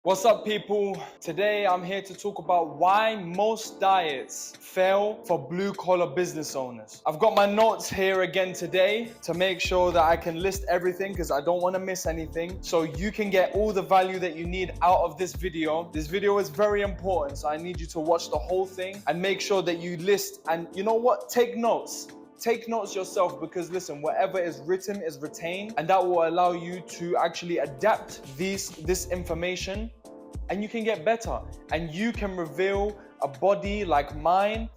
What's up, people? Today I'm here to talk about why most diets fail for blue collar business owners. I've got my notes here again today to make sure that I can list everything because I don't want to miss anything, so you can get all the value that you need out of this video. This video is very important, so I need you to watch the whole thing and make sure that you list, and you know what? Take notes. Take notes yourself, because listen, whatever is written is retained, and that will allow you to actually adapt this information, and you can get better, and you can reveal a body like mine.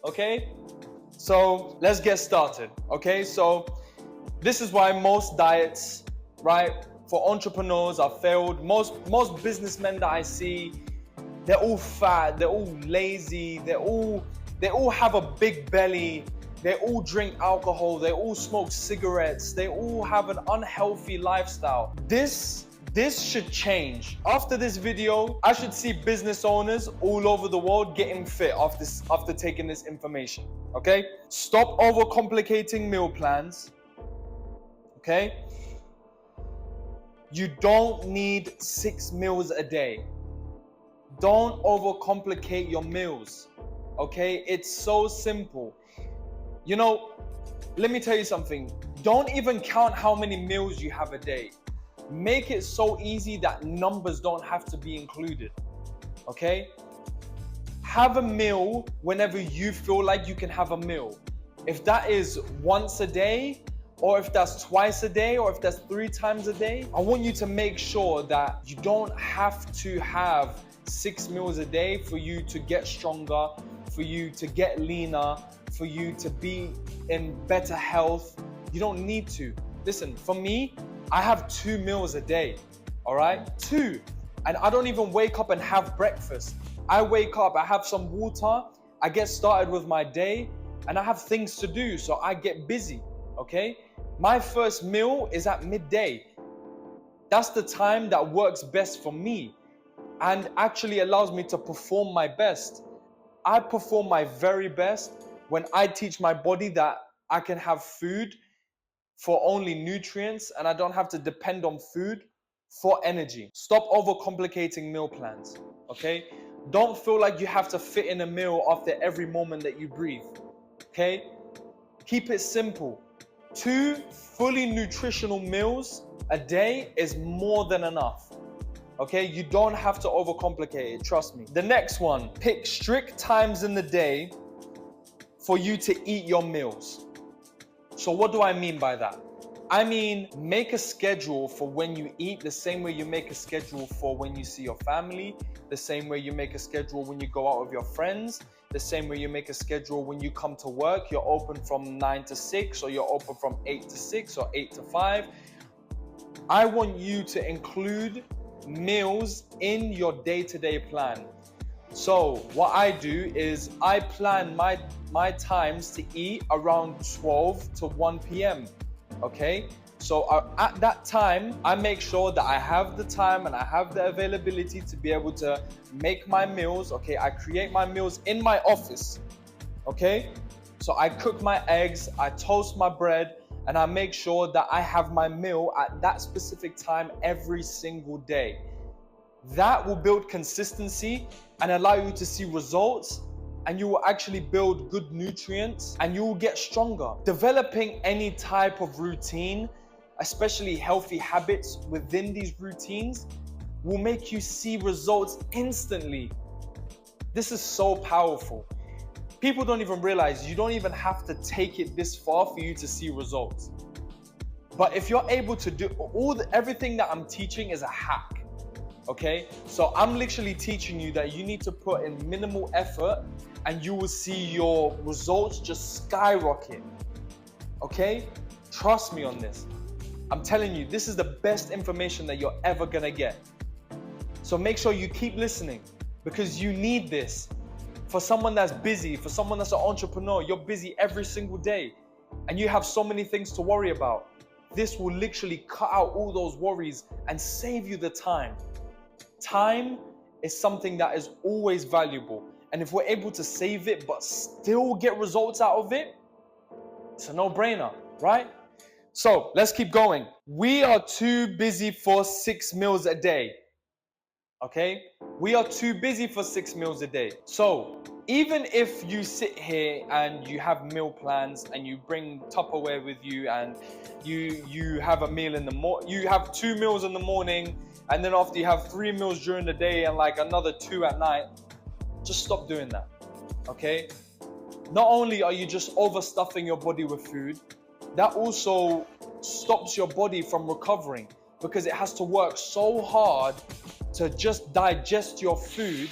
Okay, so let's get started. Okay, so this is why most diets, right, for entrepreneurs are failed. Most businessmen that I see, they're all fat, they're all lazy, they all have a big belly, they all drink alcohol, they all smoke cigarettes, they all have an unhealthy lifestyle. This should change. After this video, I should see business owners all over the world getting fit after taking this information. Okay? Stop overcomplicating meal plans. Okay? You don't need 6 meals a day. Don't overcomplicate your meals, okay? It's so simple. You know, let me tell you something. Don't even count how many meals you have a day. Make it so easy that numbers don't have to be included, okay? Have a meal whenever you feel like you can have a meal. If that is once a day, or if that's twice a day, or if that's 3 times a day, I want you to make sure that you don't have to have 6 meals a day for you to get stronger, for you to get leaner, for you to be in better health. You don't need to. Listen, for me, I have 2 meals a day, all right? 2. And I don't even wake up and have breakfast. I wake up, I have some water, I get started with my day, and I have things to do, so I get busy, okay? My first meal is at midday. That's the time that works best for me and actually allows me to perform my best. I perform my very best when I teach my body that I can have food for only nutrients and I don't have to depend on food for energy. Stop overcomplicating meal plans, okay? Don't feel like you have to fit in a meal after every moment that you breathe, okay? Keep it simple. 2 fully nutritional meals a day is more than enough. Okay, you don't have to overcomplicate it, trust me. The next one, pick strict times in the day for you to eat your meals. So what do I mean by that? I mean, make a schedule for when you eat, the same way you make a schedule for when you see your family, the same way you make a schedule when you go out with your friends, the same way you make a schedule when you come to work. You're open from 9 to 6, or you're open from 8 to 6, or 8 to 5. I want you to include meals in your day-to-day plan. So what I do is I plan my times to eat around 12 to 1 p.m. Okay, so at that time I make sure that I have the time and I have the availability to be able to make my meals. Okay, I create my meals in my office. Okay, so I cook my eggs, I toast my bread, and I make sure that I have my meal at that specific time every single day. That will build consistency and allow you to see results, and you will actually build good nutrients and you will get stronger. Developing any type of routine, especially healthy habits within these routines, will make you see results instantly. This is so powerful. People don't even realize you don't even have to take it this far for you to see results. But if you're able to do everything that I'm teaching is a hack, okay? So I'm literally teaching you that you need to put in minimal effort and you will see your results just skyrocket, okay? Trust me on this. I'm telling you, this is the best information that you're ever gonna get. So make sure you keep listening, because you need this. For someone that's busy, for someone that's an entrepreneur, you're busy every single day and you have so many things to worry about. This will literally cut out all those worries and save you the time. Time is something that is always valuable. And if we're able to save it but still get results out of it, it's a no-brainer, right? So let's keep going. We are too busy for 6 meals a day. Okay? We are too busy for 6 meals a day. So even if you sit here and you have meal plans and you bring Tupperware with you and you have a meal in the morning, you have 2 meals in the morning, and then after you have 3 meals during the day and like another 2 at night, just stop doing that. Okay? Not only are you just overstuffing your body with food, that also stops your body from recovering because it has to work so hard to just digest your food.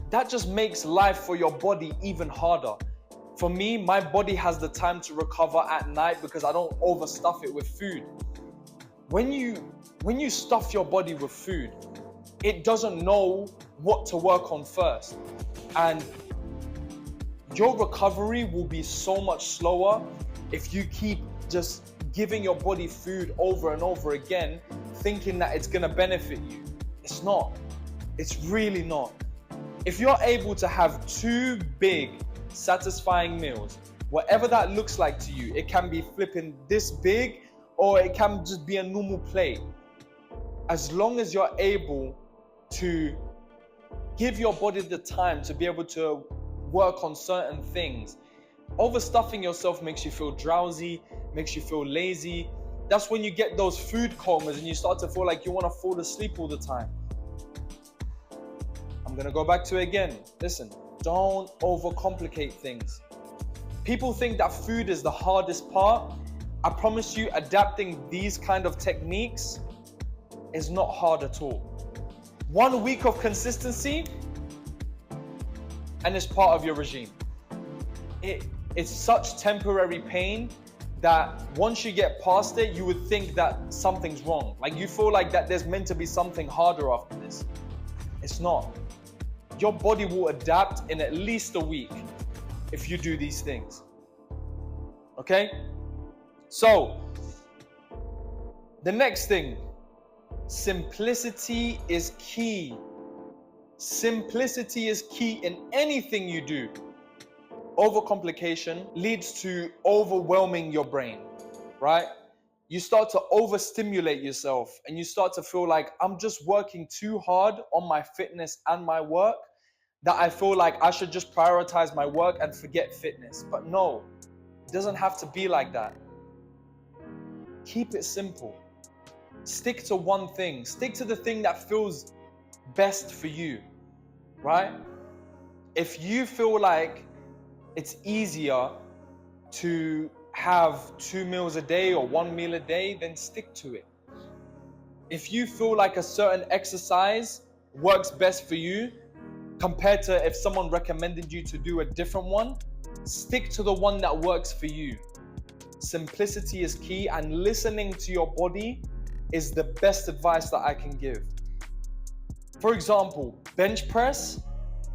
That just makes life for your body even harder. For me, my body has the time to recover at night because I don't overstuff it with food. When you stuff your body with food, it doesn't know what to work on first. And your recovery will be so much slower if you keep just giving your body food over and over again, thinking that it's gonna benefit you. It's not. It's really not. If you're able to have 2 big, satisfying meals, whatever that looks like to you, it can be flipping this big or it can just be a normal plate. As long as you're able to give your body the time to be able to work on certain things. Overstuffing yourself makes you feel drowsy, makes you feel lazy. That's when you get those food comas and you start to feel like you want to fall asleep all the time. I'm going to go back to it again. Listen, don't overcomplicate things. People think that food is the hardest part. I promise you, adapting these kind of techniques is not hard at all. 1 week of consistency and it's part of your regime. It's such temporary pain that once you get past it, you would think that something's wrong. Like you feel like that there's meant to be something harder after this. It's not. Your body will adapt in at least a week if you do these things. Okay? So, the next thing, simplicity is key. Simplicity is key in anything you do. Overcomplication leads to overwhelming your brain, right? You start to overstimulate yourself and you start to feel like I'm just working too hard on my fitness and my work that I feel like I should just prioritize my work and forget fitness. But no, it doesn't have to be like that. Keep it simple. Stick to one thing. Stick to the thing that feels best for you, right? If you feel like it's easier to have 2 meals a day or 1 meal a day, then stick to it. If you feel like a certain exercise works best for you compared to if someone recommended you to do a different one, stick to the one that works for you. Simplicity is key, and listening to your body is the best advice that I can give. For example, bench press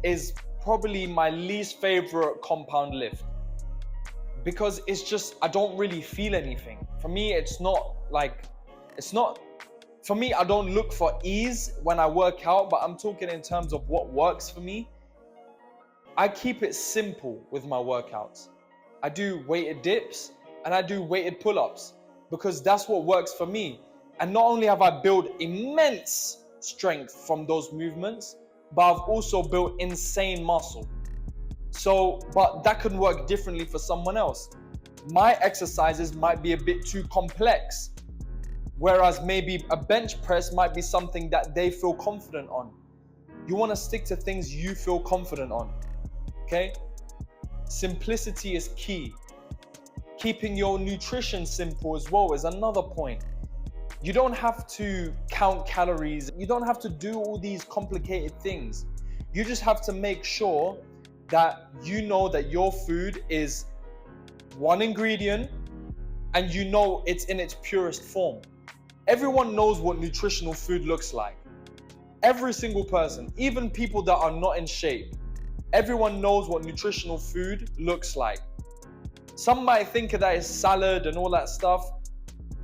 is probably my least favorite compound lift because it's just, I don't really feel anything. For me, for me, I don't look for ease when I work out, but I'm talking in terms of what works for me. I keep it simple with my workouts. I do weighted dips and I do weighted pull-ups because that's what works for me. And not only have I built immense strength from those movements, but I've also built insane muscle. So, but that can work differently for someone else. My exercises might be a bit too complex, whereas maybe a bench press might be something that they feel confident on. You want to stick to things you feel confident on, okay? Simplicity is key. Keeping your nutrition simple as well is another point. You don't have to count calories. You don't have to do all these complicated things. You just have to make sure that you know that your food is one ingredient and you know it's in its purest form. Everyone knows what nutritional food looks like. Every single person, even people that are not in shape, everyone knows what nutritional food looks like. Some might think that it's salad and all that stuff.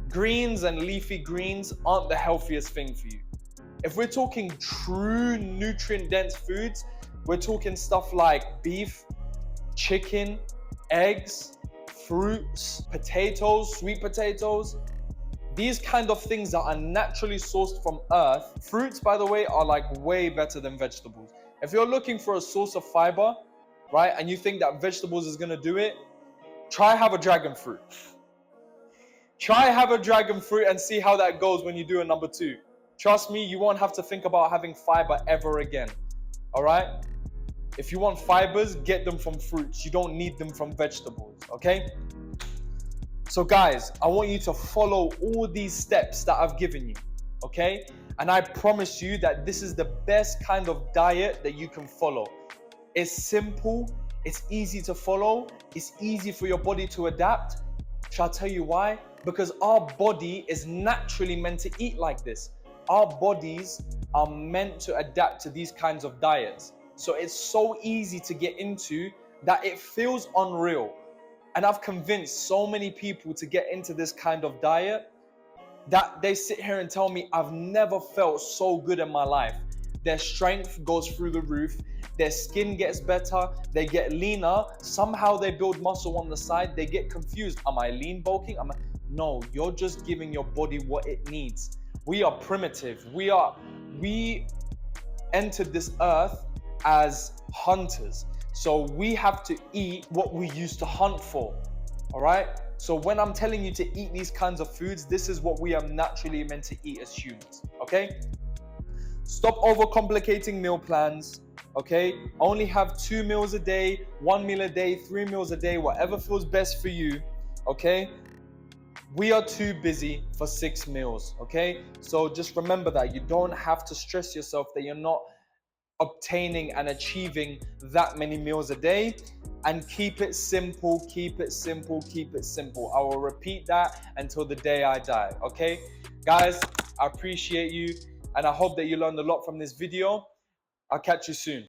Greens and leafy greens aren't the healthiest thing for you. If we're talking true nutrient-dense foods, we're talking stuff like beef, chicken, eggs, fruits, potatoes, sweet potatoes, these kind of things that are naturally sourced from earth. Fruits, by the way, are like way better than vegetables. If you're looking for a source of fiber, right, and you think that vegetables is gonna do it, try have a dragon fruit. Try have a dragon fruit and see how that goes when you do a number 2. Trust me, you won't have to think about having fiber ever again. All right? If you want fibers, get them from fruits. You don't need them from vegetables, okay? So guys, I want you to follow all these steps that I've given you, okay? And I promise you that this is the best kind of diet that you can follow. It's simple, it's easy to follow, it's easy for your body to adapt. Shall I tell you why? Because our body is naturally meant to eat like this. Our bodies are meant to adapt to these kinds of diets. So it's so easy to get into that it feels unreal. And I've convinced so many people to get into this kind of diet that they sit here and tell me, I've never felt so good in my life. Their strength goes through the roof, their skin gets better, they get leaner, somehow they build muscle on the side, they get confused. Am I lean bulking? No, you're just giving your body what it needs. We are primitive. We entered this earth as hunters. So we have to eat what we used to hunt for, all right? So when I'm telling you to eat these kinds of foods, this is what we are naturally meant to eat as humans, okay? Stop overcomplicating meal plans, okay? Only have 2 meals a day, 1 meal a day, 3 meals a day, whatever feels best for you, okay? We are too busy for 6 meals, okay? So just remember that you don't have to stress yourself that you're not obtaining and achieving that many meals a day, and keep it simple, keep it simple, keep it simple. I will repeat that until the day I die, okay? Guys, I appreciate you and I hope that you learned a lot from this video. I'll catch you soon.